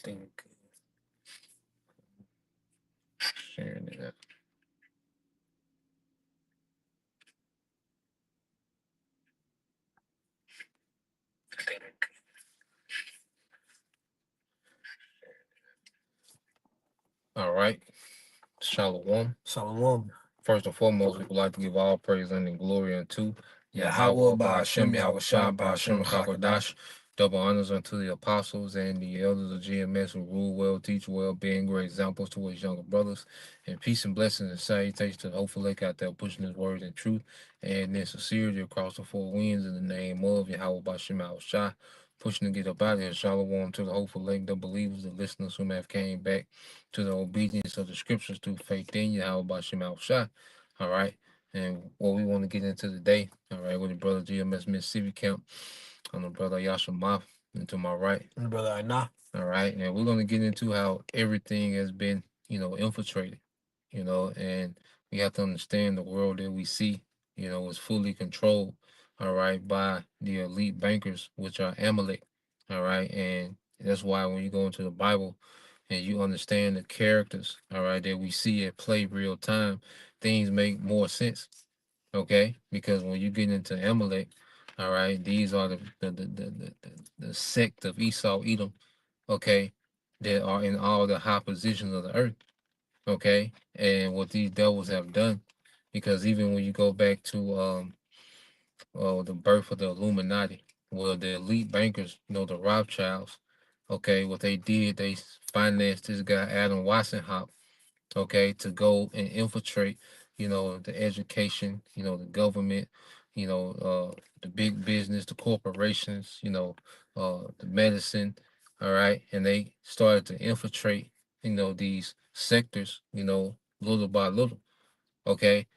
think sharing it out. All right. Shalom. Shalom. First and foremost, we would like to give all praise and glory unto Yahweh Yahweh, by Ba'ashem, Hashem, Yahweh Yahweh Shah, Shah, by Ba'ashem, Hashem, Chakodash. Chakadash. Double honors unto the apostles and the elders of GMS who rule well, teach well, being great examples to his younger brothers. And peace and blessings and salutations to the hopeful lake out there pushing his word and truth and in sincerity across the four winds in the name of Yahweh, Ba'ashem, Yahweh Shah. Pushing to get up out of here. Shalom to the hopeful lake, the believers, the listeners who may have came back to the obedience of the scriptures through faith in Yahweh, Ba'ashem, Yahweh Shah. All right. And what we want to get into today, all right, with the brother GMS Mississippi Camp, on the brother Yasha Moth, and to my right. And brother Anah. All right. And we're going to get into how everything has been, infiltrated, and we have to understand the world that we see, is fully controlled, all right, by the elite bankers, which are Amalek, all right. And that's why when you go into the Bible and you understand the characters, all right, that we see at play real time, things make more sense. Okay, because when you get into Amalek, all right, these are the sect of Esau, Edom, okay, that are in all the high positions of the earth, okay, and what these devils have done, because even when you go back to the birth of the Illuminati, well, the elite bankers, the Rothschilds, okay, what they did, they financed this guy Adam Weishaupt, okay, to go and infiltrate, the education, the government, the big business, the corporations, the medicine, all right, and they started to infiltrate, these sectors, little by little, okay,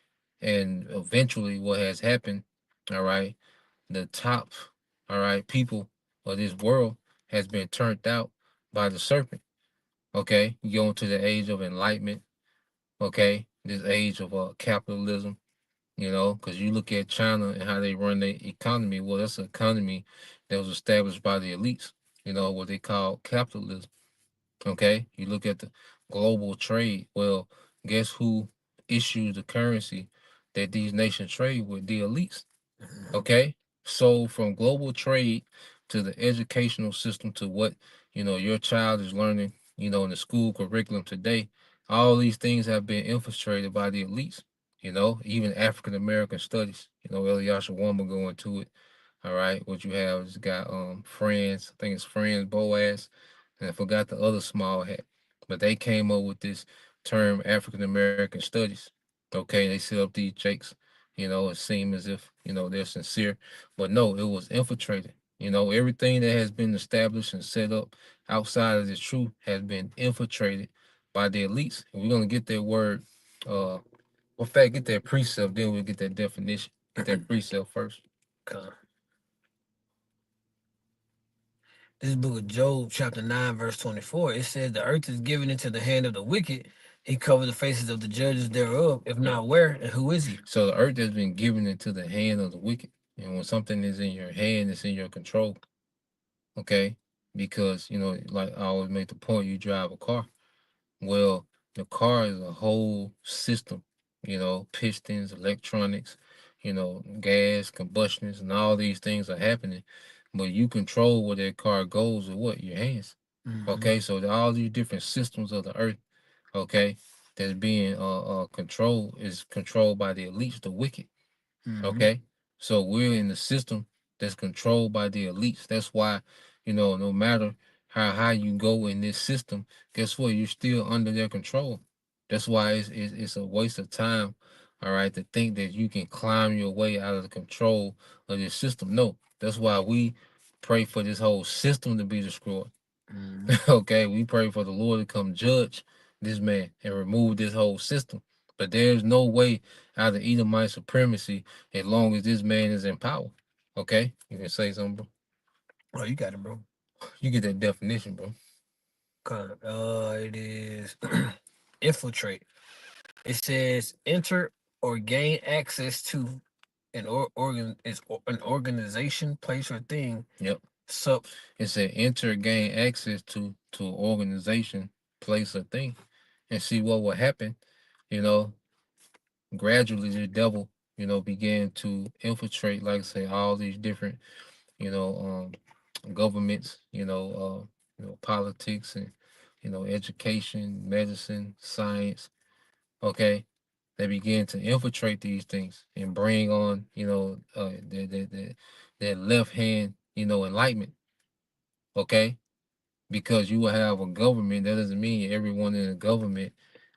and eventually what has happened, all right, the top, all right, people of this world has been turned out by the serpent, okay, you go into the age of enlightenment, okay, this age of capitalism, because you look at China and how they run their economy. Well, that's an economy that was established by the elites, what they call capitalism. Okay, you look at the global trade. Well, guess who issues the currency that these nations trade with? The elites. Okay, so from global trade to the educational system to what your child is learning, in the school curriculum today, all these things have been infiltrated by the elites. Even African American studies. Eliasha Wamba go into it. All right, what you have is got friends. I think it's friends Boaz, and I forgot the other small hat, but they came up with this term African American studies. Okay, they set up these jakes, it seemed as if, they're sincere, but no, it was infiltrated. Everything that has been established and set up outside of the truth has been infiltrated by the elites. And we're gonna get that word, in fact, get that precept, then we'll get that definition. Get that precept first. Okay. This is book of Job, chapter 9, verse 24. It says, the earth is given into the hand of the wicked. He covered the faces of the judges thereof. If not, where and who is he? So the earth has been given into the hand of the wicked. And when something is in your hand, it's in your control. Okay? Because, like I always make the point, you drive a car. Well, the car is a whole system, pistons, electronics, gas, combustions, and all these things are happening. But you control where that car goes with what? Your hands. Okay, so all these different systems of the earth, okay, that's being controlled is controlled by the elites, the wicked. Okay, so we're in the system that's controlled by the elites. That's why, no matter how high you go in this system, guess what? You're still under their control. That's why it's a waste of time, all right, to think that you can climb your way out of the control of this system. No, that's why we pray for this whole system to be destroyed. Okay, we pray for the Lord to come judge this man and remove this whole system. But there's no way out of Edomite supremacy as long as this man is in power. Okay, you can say something, bro. Oh, you got it, bro. You get that definition, bro. Okay. It is infiltrate. It says enter or gain access to an organization, place, or thing. Yep. So, It said enter, gain access to an organization, place, or thing, and see what will happen. You know, gradually the devil, began to infiltrate, like I say, all these different, you know, governments, politics and education, medicine, science. Okay, they began to infiltrate these things and bring on, their left hand, enlightenment. Okay, because you will have a government. That doesn't mean everyone in the government,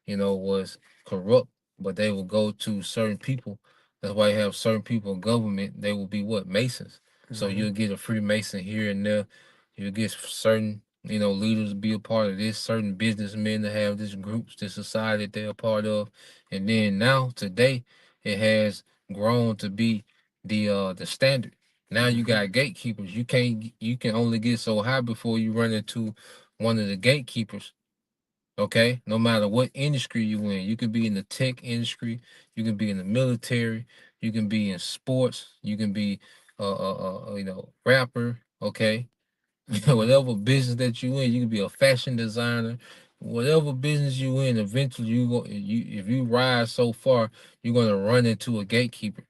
was corrupt, but they will go to certain people. That's why you have certain people in government. They will be what, Masons. So hmm you'll get a Freemason here and there. You'll get certain, leaders to be a part of this. Certain businessmen to have this groups, this society that they're a part of, and then now today, it has grown to be the standard. Now you hmm got gatekeepers. You can only get so high before you run into one of the gatekeepers. Okay, no matter what industry you in, you can be in the tech industry, you can be in the military, you can be in sports, you can be rapper. Okay, hmm whatever business that you in, you can be a fashion designer. Whatever business you in, eventually if you rise so far, you're gonna run into a gatekeeper.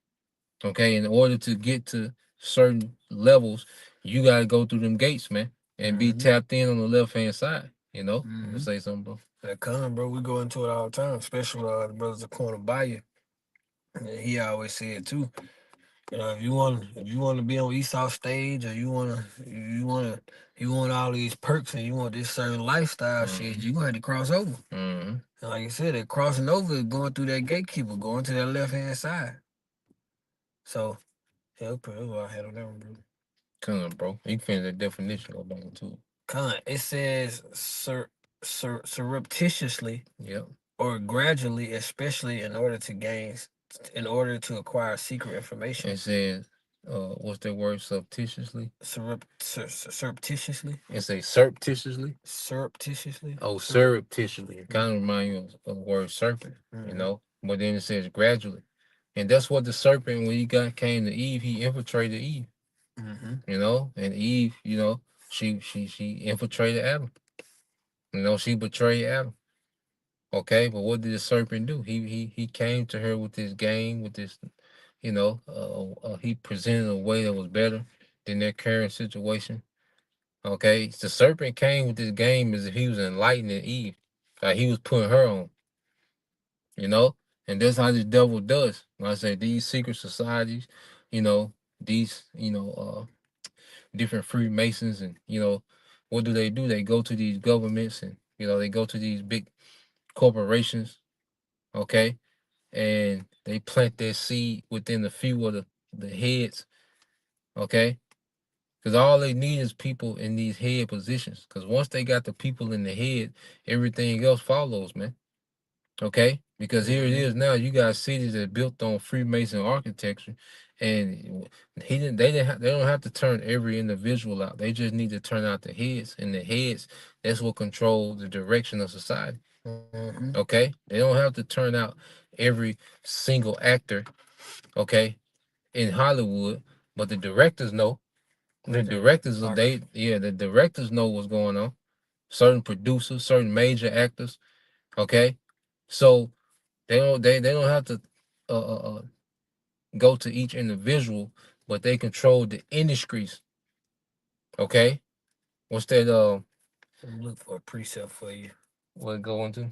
Okay, in order to get to certain levels, you gotta go through them gates, man, and be hmm tapped in on the left hand side. You can hmm say something, bro. That come, bro. We go into it all the time, especially the brothers that corner by you. And he always said too. If you want to be on Esau stage, or you want all these perks, and you want this certain lifestyle shit, Mm-hmm. you gonna have to cross over. Mm-hmm. And like you said, that crossing over is going through that gatekeeper, going to that left hand side. So yeah, put a little ahead on that one, bro. Come on, bro. You can finish that definition go back into it. It says surreptitiously Yep. or gradually, especially in order to acquire secret It information. says, what's that word? Surreptitiously. Surreptitiously, It says surreptitiously. surreptitiously, Oh, surreptitiously. It kind of reminds you of the word serpent, mm-hmm, But then it says gradually, and that's what the serpent, when he got came to Eve, he infiltrated Eve, mm-hmm, and Eve, she infiltrated Adam. She betrayed Adam. Okay, but what did the serpent do? He came to her with this game, with this, he presented a way that was better than their current situation. Okay, the serpent came with this game as if he was enlightening Eve, like he was putting her on, you know, and that's how the devil does. Like I say, these secret societies, these, different Freemasons, and what do? They go to these governments, and they go to these big corporations, okay, and they plant their seed within a few of the heads, okay, because all they need is people in these head positions. Because once they got the people in the head, everything else follows, man. Okay, because here it mm-hmm, is now. You got cities that built on Freemason architecture, and they don't have to turn every individual out. They just need to turn out the heads, and the heads, that's what control the direction of society. mm-hmm. Okay, they don't have to turn out every single actor. Okay, in Hollywood, but the directors know. The directors, the directors know what's going on. Certain producers, certain major actors. Okay, so they don't have to uh, uh, uh, go to each individual, but they control the industries. Okay, what's that? I'm looking for a precept for you. What it go into?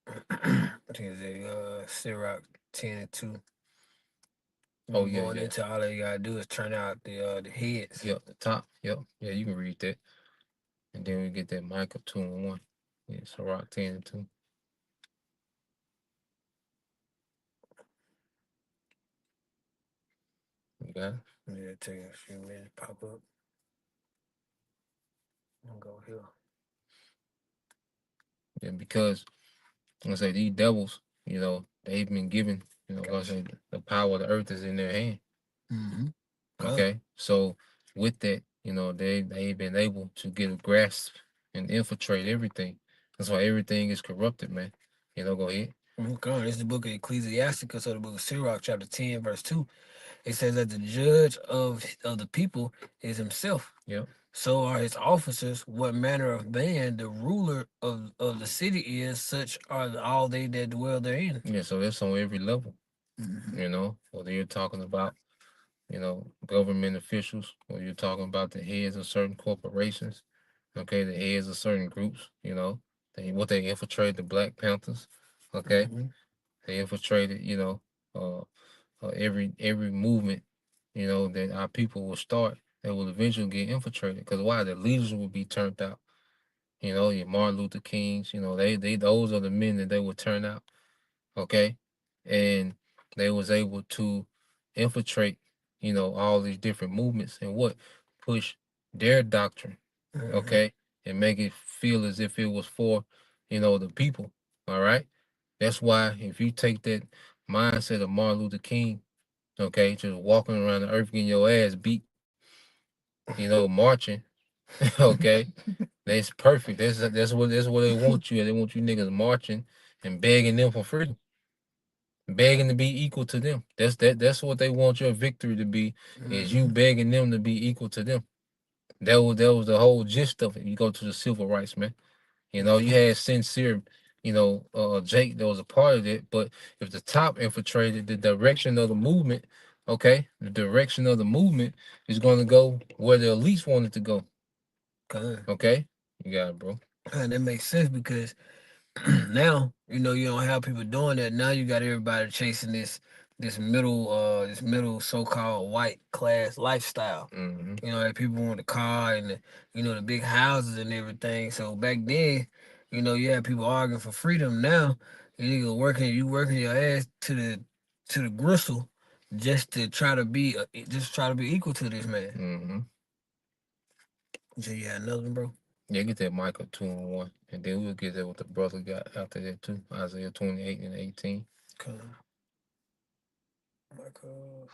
I think it's Ciroc 10 and 2. Oh yeah, Going yeah, into all they gotta do is turn out the heads. yep. The top, yep, yeah. You can read that, and then we get that Michael 2-1. Yeah, so rock 10-2. You got it. Yeah, take a few minutes, pop up. I'm gonna go here. Yeah, because I say these devils, they've been given, like I Gotcha. say, the power of the earth is in their hand. Mm-hmm. Come. Okay, so with that, they've been able to get a grasp and infiltrate everything. That's why everything is corrupted, man. Go ahead. Okay, this is the book of Ecclesiasticus, or the book of Sirach, chapter 10, verse 2. It says that the judge of the people is himself. Yep. So are his officers. What manner of man the ruler of the city is, such are all they that dwell therein. Yeah, so that's on every level, Mm-hmm. whether you're talking about, government officials, or you're talking about the heads of certain corporations, okay, the heads of certain groups, they infiltrated the Black Panthers, okay, Mm-hmm. they infiltrated, uh, every movement, that our people will start, that will eventually get infiltrated. Because why? The leaders will be turned out. Your Martin Luther Kings, they those are the men that they will turn out, okay, and they was able to infiltrate, all these different movements and what push their doctrine, Mm-hmm. okay, and make it feel as if it was for, the people. All right. That's why if you take that mindset of Martin Luther King, okay, just walking around the earth getting your ass beat, marching, okay, that's perfect. That's what they want you. They want you niggas marching and begging them for freedom, begging to be equal to them. That's what they want your victory to be, is you Mm-hmm. begging them to be equal to them. That was the whole gist of it. You go to the civil rights, man. You Mm-hmm. had sincere, Jake that was a part of it. But if the top infiltrated the direction of the movement, okay, the direction of the movement is going to go where the elites wanted to go. Okay. Okay, you got it, bro. And that makes sense because now you don't have people doing that. Now you got everybody chasing this middle so-called white class lifestyle. Hmm. Like people want the car and the big houses and everything. So back then, you had people arguing for freedom. Now you working your ass to the gristle just to try to be equal to this man. Hmm. So you had another one, bro. Yeah, get that Michael 2-1, and then we'll get that what the brother got after that too. Isaiah 28:18. Okay. Michael.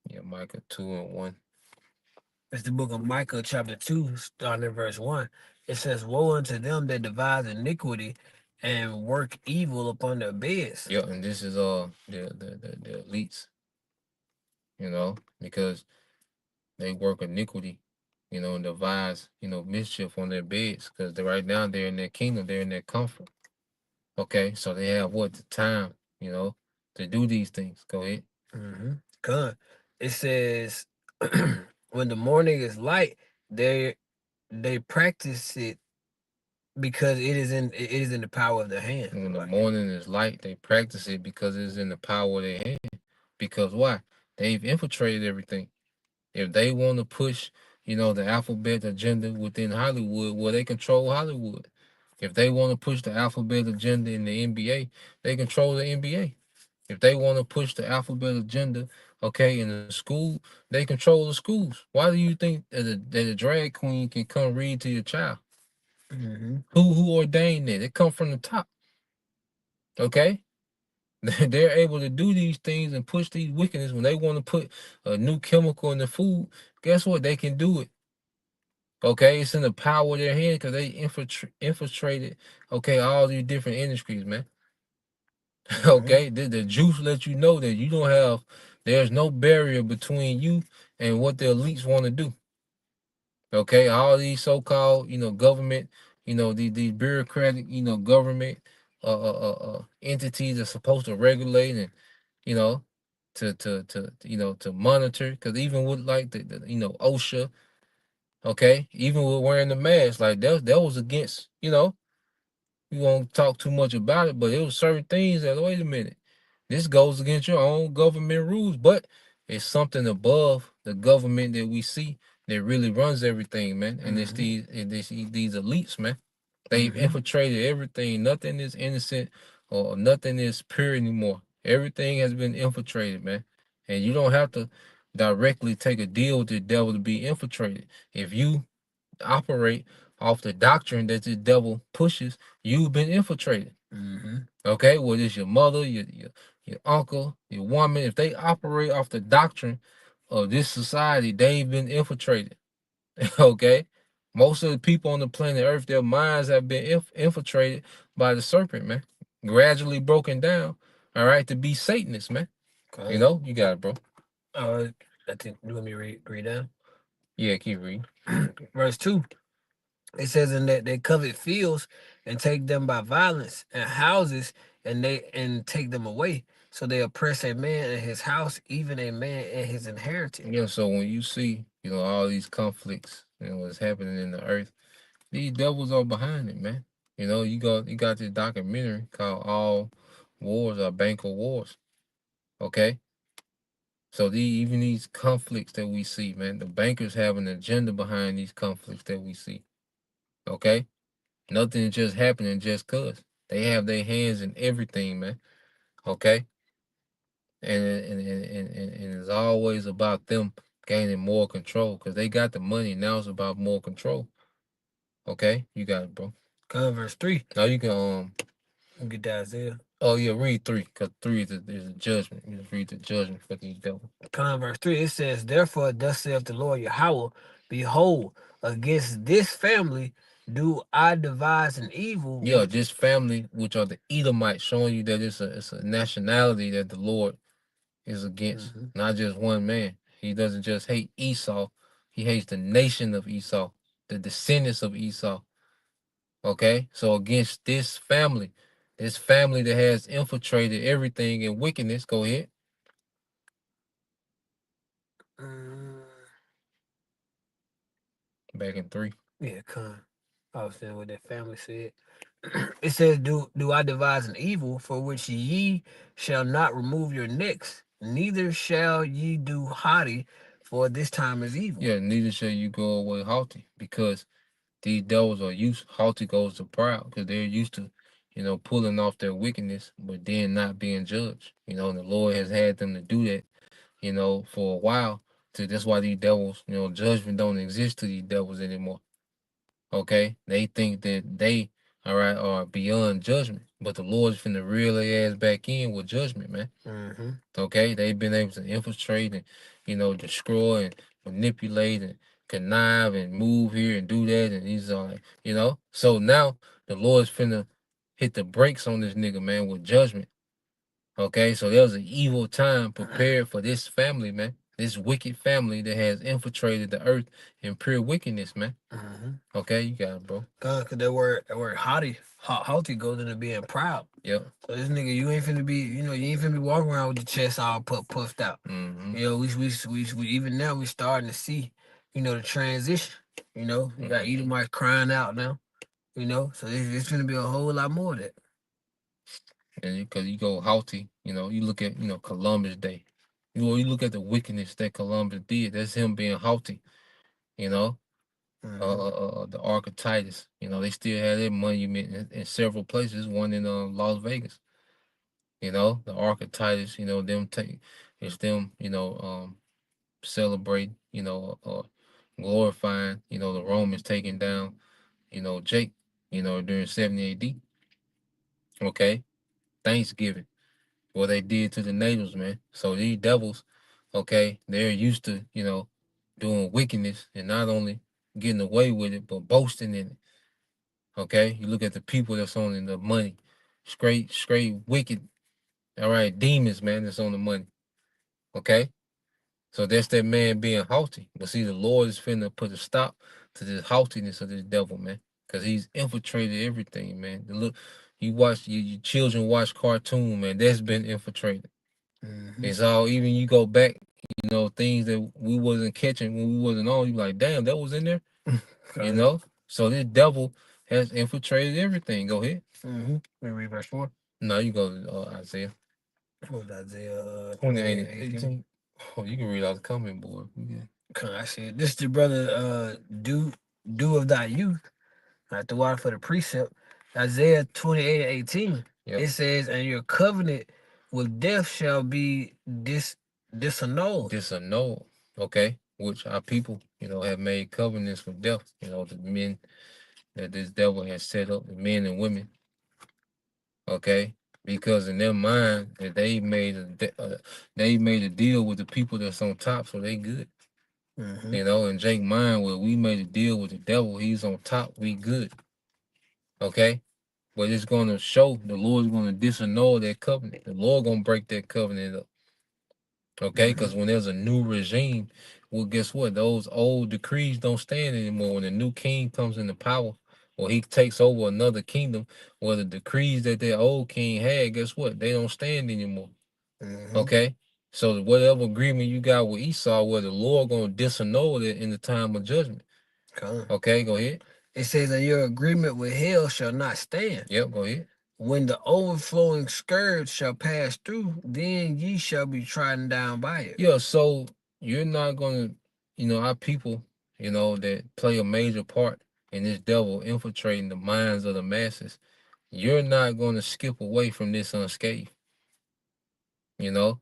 Yeah, Micah 2-1. It's the book of Micah, chapter 2, starting at verse 1. It says, Woe unto them that devise iniquity and work evil upon their beds. Yeah, and this is the elites, because they work iniquity, and devise, mischief on their beds, because right now they're in their kingdom, they're in their comfort. Okay, so they have what the time, to do these things. Go ahead. Mm-hmm. Con. It says, when the morning is light, they practice it because it is in the power of their hand. When the Like, morning is light, they practice it because it's in the power of their hand. Because why? They've infiltrated everything. If they want to push, the alphabet agenda within Hollywood, well, they control Hollywood. If they want to push the alphabet agenda in the NBA, they control the NBA. If they want to push the alphabet agenda, okay, in the school, they control the schools. Why do you think that a drag queen can come read to your child? mm-hmm. Who ordained it? It come from the top, okay? They're able to do these things and push these wickedness when they want to put a new chemical in the food. Guess what? They can do it. Okay, it's in the power of their hand because they infiltrated. Okay, all these different industries, man. Mm-hmm. Okay, the juice lets you know that you don't have. There's no barrier between you and what the elites want to do. Okay, all these so-called, government, these bureaucratic, government entities are supposed to regulate and, you know, to monitor. Because even with like the OSHA, okay, even with wearing the mask, like that was against, we won't talk too much about it, but it was certain things that, wait a minute, this goes against your own government rules, but it's something above the government that we see that really runs everything, man. And Mm-hmm. these elites, man. They've Mm-hmm. infiltrated everything. Nothing is innocent or nothing is pure anymore. Everything has been infiltrated, man. And you don't have to directly take a deal with the devil to be infiltrated. If you operate off the doctrine that the devil pushes, you've been infiltrated. Mm-hmm. Okay, whether it's your mother, your uncle, your woman, if they operate off the doctrine of this society, they've been infiltrated. Okay, most of the people on the planet Earth, their minds have been infiltrated by the serpent, man. gradually broken down, all right, to be Satanists, man. You Okay. know, you got it, bro. Uh, I think you want me to read down. Yeah, keep reading. Verse 2. It says, "In that they covet fields and take them by violence, and houses and take them away. So they oppress a man in his house, even a man in his inheritance." Yeah, so when you see, all these conflicts, what's happening in the earth, these devils are behind it, man. You got this documentary called All Wars Are Bank of Wars. Okay? So even these conflicts that we see, man, the bankers have an agenda behind these conflicts that we see. Okay? Nothing is just happening just cause. They have their hands in everything, man. Okay? And it's always about them gaining more control because they got the money. Now it's about more control. Okay? You got it, bro. Verse 3. Now you can Get that Isaiah. oh yeah, read three, because three is a judgment. You just read the judgment for these devils. Verse 3. It says, "Therefore, thus saith the Lord Yahweh, behold, against this family do I devise an evil Yeah, which." this family, which are the Edomites, showing you that it's a nationality that the Lord is against, Mhm. not just one man. He doesn't just hate Esau; he hates the nation of Esau, the descendants of Esau. Okay, so against this family that has infiltrated everything in wickedness. Go ahead, Mm, back in three. yeah, I was saying what that family said. It says, "Do I devise an evil for which ye shall not remove your necks, neither shall ye do haughty, for this time is evil." Yeah, neither shall you go away haughty, because these devils are used. Haughty goes to proud, because they're used to, pulling off their wickedness, but then not being judged. And the Lord has had them to do that, for a while. So that's why these devils, judgment don't exist to these devils anymore. Okay, they think that they, all right, are beyond judgment, but the Lord's finna reel their ass back in with judgment, man. Mm-hmm. Okay, they've been able to infiltrate and destroy and manipulate and connive and move here and do that, and he's like, So now the Lord's finna hit the brakes on this nigga, man, with judgment. Okay, so there was an evil time prepared for this family, man. This wicked family that has infiltrated the earth in pure wickedness, man. Mm-hmm. Okay, you got it, bro. Cause that word haughty goes into being proud. Yep. So this nigga, you ain't finna be, you ain't finna be walking around with your chest all puffed out. Mm-hmm. We even now we starting to see, the transition. You got Mm-hmm. Edomites crying out now. So it's gonna be a whole lot more of that. And because you go haughty, you look at Columbus Day. You look at the wickedness that Columbus did. That's him being haughty. You know, Mm-hmm. the Ark of Titus. They still have their monument in several places. One in Las Vegas. The Ark of Titus. Them take it's them. Celebrate. Glorifying. The Romans taking down. Jake. During 70 A.D. Okay, Thanksgiving. What they did to the natives, man. So these devils, okay, they're used to, doing wickedness and not only getting away with it, but boasting in it. Okay, you look at the people that's on the money, straight wicked. All right, demons, man, that's on the money. Okay, so that's that man being haughty. But see, the Lord is finna put a stop to this haughtiness of this devil, man, because he's infiltrated everything, man. Look, you watch your children watch cartoon, man. That's been infiltrated. Mm-hmm. It's all even you go back, things that we wasn't catching when we wasn't on. You like, damn, that was in there, you Got it. know. So this devil has infiltrated everything. Go ahead. Mm-hmm. We read verse 4. No, you go to Isaiah What was Isaiah 28 28 and and 18? 18. Oh, you can read out the comment board. Yeah. I said, "This the brother, do of thy youth, not the water for the precept." Isaiah 28 and 18. Yep. It says, "And your covenant with death shall be disannulled." Disannul. Okay. Which our people, have made covenants with death. The men that this devil has set up, the men and women. Okay. Because in their mind, that they made a deal with the people that's on top, so they good. Mm-hmm. In Jake mind, where we made a deal with the devil, he's on top, we good. Okay? but it's gonna show the Lord's gonna disannul that covenant. The Lord gonna break that covenant up. Okay, Mm-hmm. because when there's a new regime, well, guess what? Those old decrees don't stand anymore. When a new king comes into power, or he takes over another kingdom, well, the decrees that that old king had, guess what? They don't stand anymore. Mm-hmm. Okay, so whatever agreement you got with Esau, where the Lord gonna disannul it in the time of judgment. Come. Okay, go ahead. It says that your agreement with hell shall not stand. Yep, go ahead. When the overflowing scourge shall pass through, then ye shall be trodden down by it. Yeah, so you're not gonna, our people, that play a major part in this devil infiltrating the minds of the masses. You're not gonna skip away from this unscathed. You know,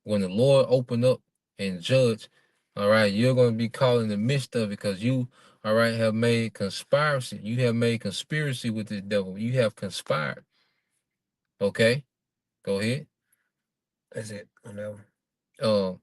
when the Lord open up and judge, all right, you're gonna be caught in the midst of it because you, all right, have made conspiracy. You have made conspiracy with this devil. You have conspired. Okay, go ahead. That's it. Whatever. Um,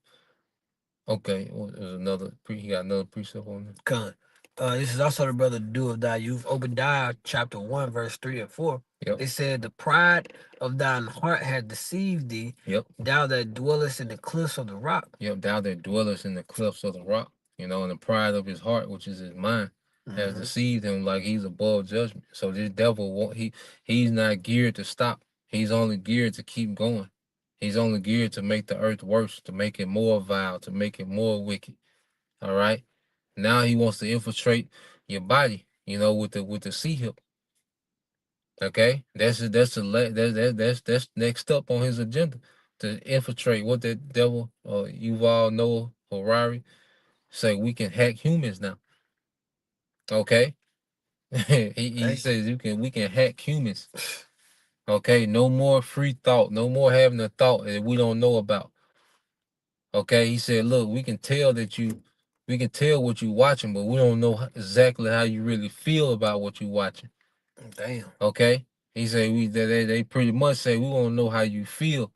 okay, there's another he got another precept on there. Come. This is also the brother do of thy youth. Obadiah chapter 1, verse 3 and 4. Yep, It said, the pride of thine heart hath deceived thee, yep. thou that dwellest in the cliffs of the rock. Yep, thou that dwellest in the clefts of the rock, and the pride of his heart, which is his mind, has Mm-hmm. deceived him like he's above judgment. So this devil won't he's not geared to stop. He's only geared to keep going. He's only geared to make the earth worse, to make it more vile, to make it more wicked. All right. Now he wants to infiltrate your body, with the sea hip. Okay, that's next up on his agenda to infiltrate what that devil, Yuval Noah Harari, say we can hack humans now. Okay, he Damn. says we can hack humans. Okay, no more free thought, no more having a thought that we don't know about. Okay, he said, look, we can tell what you watching, but we don't know exactly how you really feel about what you watching. Damn. Okay, he said they pretty much say we want to know how you feel.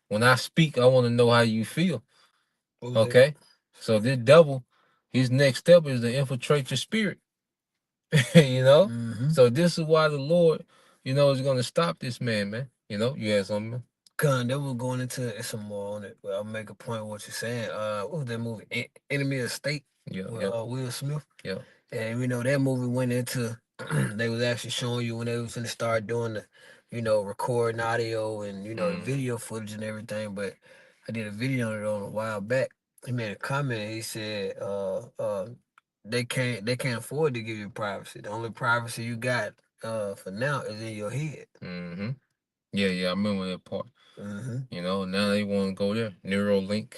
When I speak, I want to know how you feel. What was it? Okay, so this devil, his next step is to infiltrate your spirit. you know. Mm-hmm. So this is why the Lord, is going to stop this man, man. You had something. Con, then we're going into some more on it. But I'll make a point of what you're saying. What was that movie? Enemy of the State Yeah, with yep, Will Smith. yep. And that movie went into they was actually showing you when they was gonna start doing the, recording audio and the Mm, video footage and everything. But I did a video on it on a while back. He made a comment. He said, they can't afford to give you privacy. The only privacy you got for now is in your head. mm-hmm. Yeah, yeah. I remember that part. Mm-hmm. Now they want to go there. Neuralink,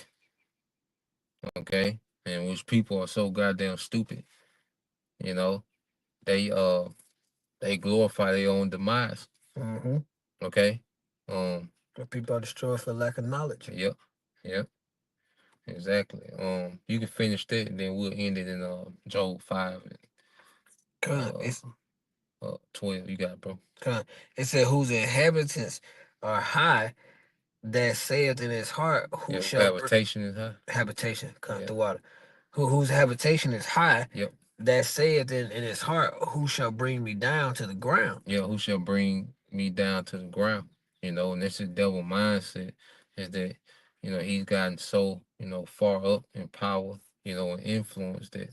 okay, and which people are so goddamn stupid. You know, they uh they glorify their own demise. Mm-hmm. Okay. Um. But people are destroyed for lack of knowledge. Yep. Yep. Exactly. You can finish that, and then we'll end it in Job 5 and Con, uh it's 12. You got it, bro. con. It said whose inhabitants are high that saith in his heart, who Yeah. shall Habitation is high. habitation, come Yeah. the water, whose habitation is high, Yep. that saith in his heart, who shall bring me down to the ground? Yeah. Who shall bring me down to the ground? And this is devil mindset is that he's gotten so far up in power, and influence that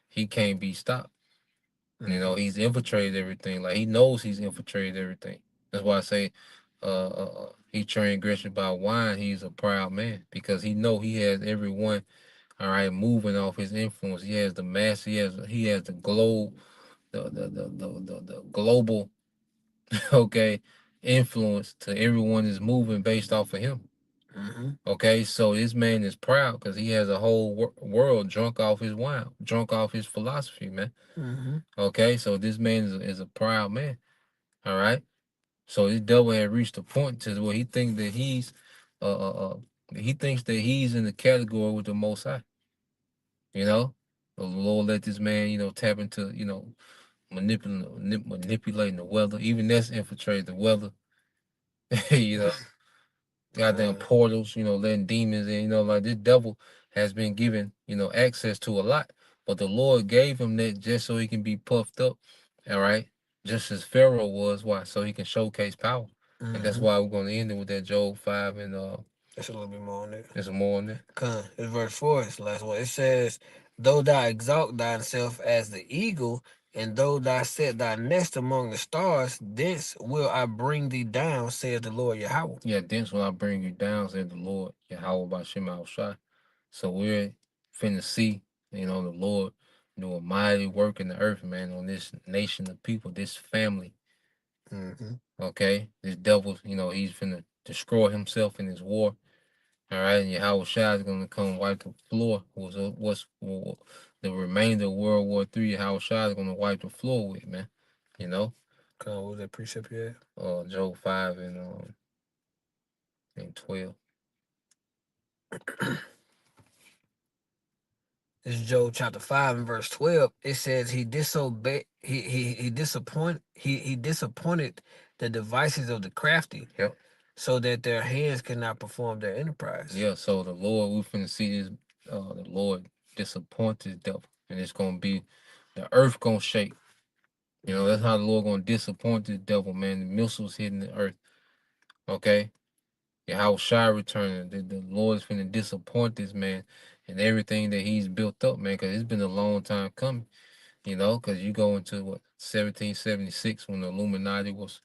he can't be stopped. Mm-hmm. He's infiltrated everything. Like he knows he's infiltrated everything. That's why I say, he transgressed by wine. He's a proud man because he know he has everyone, all right, moving off his influence. He has the mass. He has the globe, the global, okay, influence to everyone is moving based off of him. Mm-hmm. Okay, so this man is proud because he has a whole world drunk off his wine, drunk off his philosophy, man. Mm-hmm. Okay, so this man is a proud man. All right. So this devil had reached a point to where he thinks that he thinks that he's in the category with the Most High. You know, the Lord let this man tap into manipulating the weather. Even that's infiltrated the weather. you know, goddamn Con. portals. Letting demons in. Like this devil has been given access to a lot, but the Lord gave him that just so he can be puffed up. All right. just as Pharaoh was. Why? So he can showcase power, and that's Mm-hmm. why we're going to end it with that Job 5 and That's a little bit more on it. there's more on there. It's verse 4. It's the last one. It says, "Though thou exalt thyself as the eagle, and though thou set thy nest among the stars, thence will I bring thee down, saith the Lord Yahweh." Yeah, thence will I bring you down, said the Lord, Yahweh by Shema Shai. So we're finna see, the Lord do a mighty work in the earth, man, on this nation of people, this family. Mm-hmm. Okay, this devil, he's finna destroy himself in this war. All right, and Yahweh Shai is gonna come wipe the floor. What's the remainder of World War III? Yahweh Shai is gonna wipe the floor with, man. You know, What was that precept you had? Job 5 and 12. This is Job chapter 5 and verse 12. It says he disobeyed he disappointed the devices of the crafty, Yep. so that their hands cannot perform their enterprise. Yeah. So the Lord, we finna see this. The Lord disappoint this devil, and it's gonna be the earth gonna shake. That's Mm-hmm. how the Lord gonna disappoint this devil, man. The missiles hitting the earth. Okay. Yahweh Shai returning. The Lord is finna disappoint this man and everything that he's built up, man, because it's been a long time coming. Because you go into what 1776 when the Illuminati was,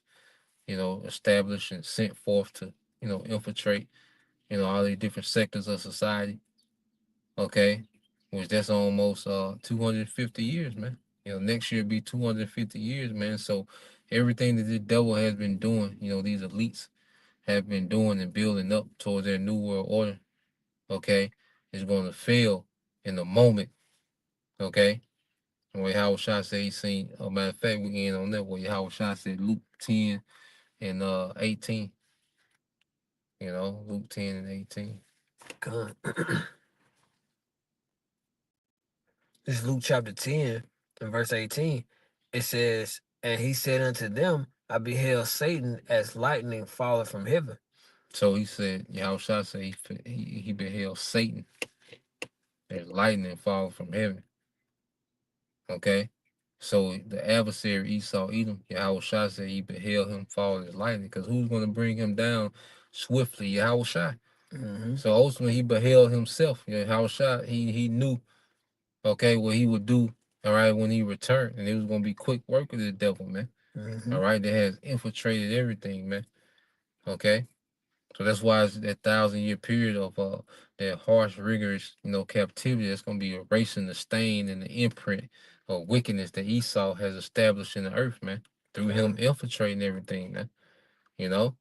established and sent forth to, infiltrate, all these different sectors of society. Okay, which that's almost 250 years, man. Next year be 250 years, man. So everything that the devil has been doing, these elites have been doing and building up towards their new world order, okay, is going to fail in the moment, okay. And what Howard Shah said he seen, a matter of fact, we end on that. What Howard Shah said, Luke 10 and 18. Luke 10 and 18. Con. This is Luke chapter 10 and verse 18. It says, "And he said unto them, I beheld Satan as lightning falling from heaven." So he said, Yahweh Shah said he beheld Satan as lightning fall from heaven. Okay. So the adversary Esau Edom, Yahweh Shah said he beheld him fall as lightning, because who's going to bring him down swiftly? Yahweh Shah. Mm-hmm. So ultimately he beheld himself. Yahweh Shah, he knew, okay, what he would do, all right, when he returned. And it was going to be quick work with the devil, man. Mm-hmm. All right, that has infiltrated everything, man. Okay. So that's why it's that 1,000 year period of that harsh, rigorous, captivity that's gonna be erasing the stain and the imprint of wickedness that Esau has established in the earth, man, through him Con. infiltrating everything, man. You know.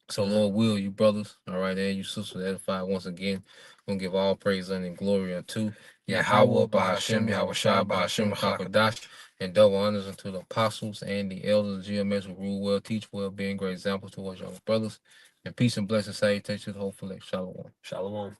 So Con. Lord will you brothers, all right, and you sisters edified once again. Gonna give all praise and glory unto Yahweh Yahweh by Bahashem, Hashem, Yahweh Yahweh Shah Shah by Hashem Bahashem Hakadash, Halakadash. and double honors unto the apostles and the elders of GMS who rule well, teach well, being great examples towards young brothers. And peace and blessings, salutations to the whole elect. Shalom. Shalom.